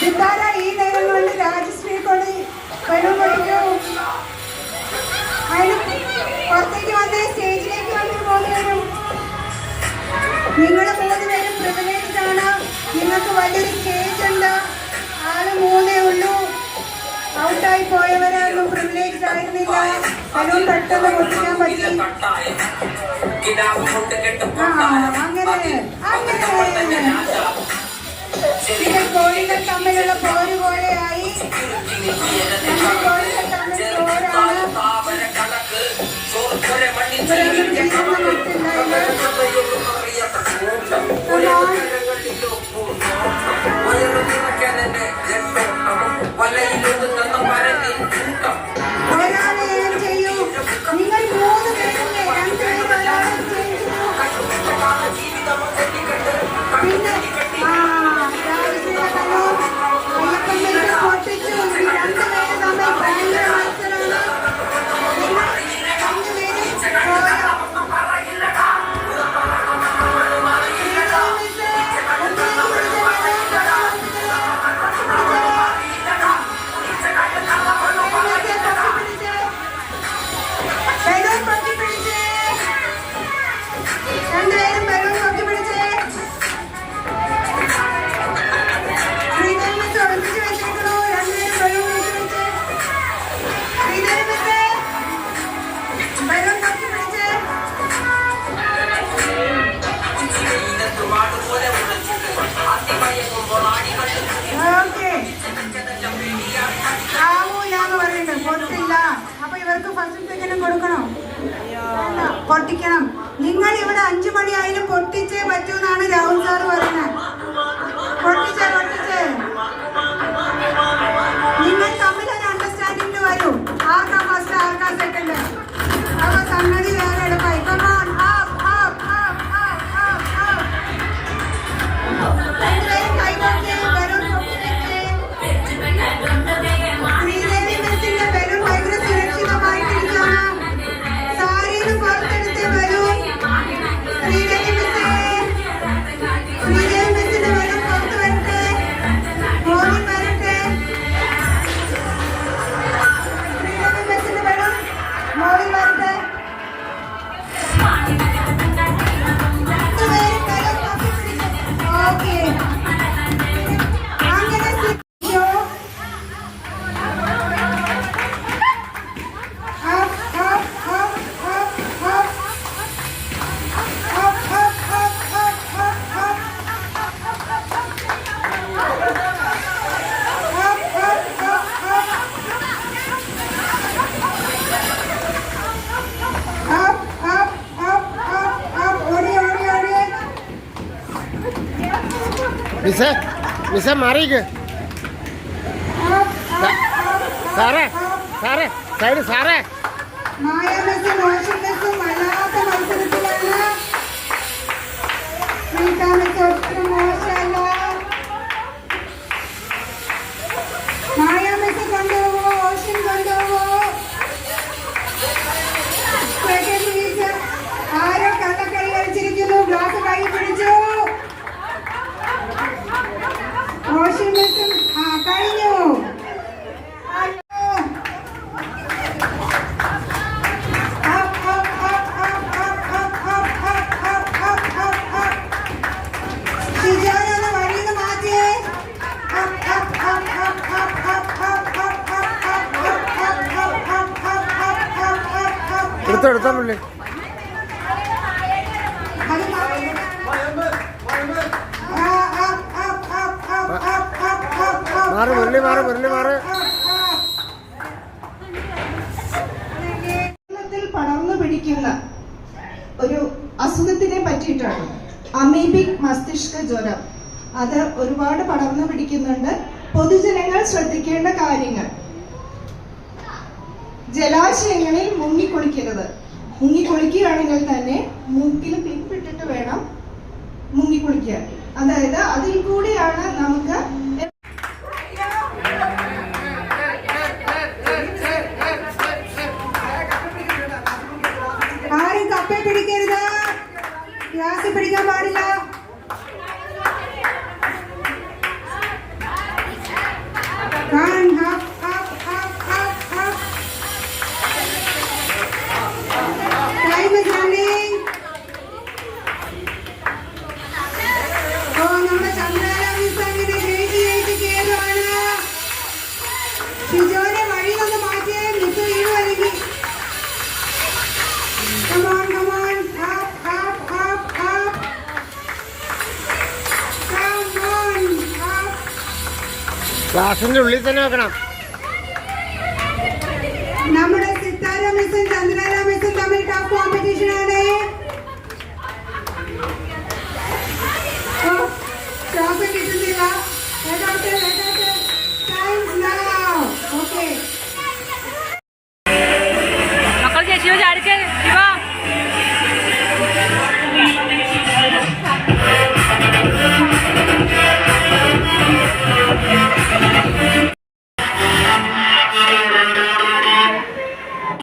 സിത്താര ഈ നേരം കൊണ്ട് രാജശ്രീ കൊടി വെള്ളം പൊടിക്കൂ. അതിന് പുറത്തേക്ക് വന്നേ, സ്റ്റേജിലേക്ക് വന്ന് പോകുന്നവരും. നിങ്ങൾ 3 പേരും പ്രിവിലേജ്ഡ് ആണ്. നിങ്ങൾക്ക് വലിയൊരു സ്റ്റേജ് ഉണ്ട്. ആള് 3 ഉള്ളൂ. ഔട്ടായി പോയവരൊന്നും പ്രിവിലേജ്ഡ് ആയിരുന്നില്ല. ബലൂൺ പെട്ടെന്ന് പൊട്ടിക്കാൻ പറ്റി. അങ്ങനെ കോഴികൾ തമ്മിലുള്ള പോര് പോലെയായി. കോഴികൾ തമ്മിൽ പോരാണ്. ഒരാളെ ഏം ചെയ്യൂ. നിങ്ങൾ 3 പേരല്ലേ, 2 പേര് ഒരാളെ ചെയ്യൂ. പിന്നെ പൊട്ടിച്ചു. 2 പേര് തമ്മിൽ ഭയങ്കര മത്സരമാണ്. 2 പേരും പോരാ. അപ്പൊ ഇവർക്ക് ഫസ്റ്റ് സെക്കൻഡും കൊടുക്കണോ? പൊട്ടിക്കണം. നിങ്ങൾ ഇവിടെ 5 മണിയായാലും പൊട്ടിച്ചേ പറ്റൂ എന്നാണ് രാഹുൽ സാറ് പറയുന്നത്. പൊട്ടിച്ചേ. നിങ്ങൾ തമ്മിൽ ഒരു അണ്ടർസ്റ്റാൻഡിംഗ് വരും. ആർക്കാ ഫസ്റ്റ്, ആർക്കാ സെക്കൻഡ്. അപ്പൊ സംഗതി വേറെ എളുപ്പമായി. നിസ മാറിക്ക്. സാറേ സൈഡ് സാറേ. ആരോ കള്ളക്കളി കളിച്ചിരിക്കുന്നു. ഗ്ലാസ് കൈ പിടിച്ചു. കഴിഞ്ഞു. ഷിജോനൊന്ന് വഴിന്ന് മാറ്റിയേ. എടുത്താ പുള്ളി. പടർന്നു പിടിക്കുന്ന ഒരു അസുഖത്തിനെ പറ്റിയിട്ടാണ്. അമീബിക് മസ്തിഷ്ക ജ്വരം. അത് ഒരുപാട് പടർന്നു പിടിക്കുന്നുണ്ട്. പൊതുജനങ്ങൾ ശ്രദ്ധിക്കേണ്ട കാര്യങ്ങൾ: ജലാശയങ്ങളിൽ മുങ്ങിക്കുളിക്കരുത്. മുങ്ങിക്കുളിക്കുകയാണെങ്കിൽ തന്നെ മൂക്കിൽ പിൻപിട്ടിട്ട് വേണം മുങ്ങിക്കുളിക്കാൻ. അതായത് അതിൽ കൂടിയാണ് നമുക്ക് ആരും കപ്പെ പിടിക്കരുത്. ഗ്ലാസ് പിടിക്കാൻ പാടില്ല. ഗ്ലാസിന്റെ ഉള്ളിൽ തന്നെ വെക്കണം. നമ്മുടെ സിത്താര മിസ്സും ചന്ദ്രല മിസ്സും തമ്മിൽ ടഫ് കോമ്പറ്റീഷൻ ആണ്. ശ്വാസം കിട്ടുന്നില്ല.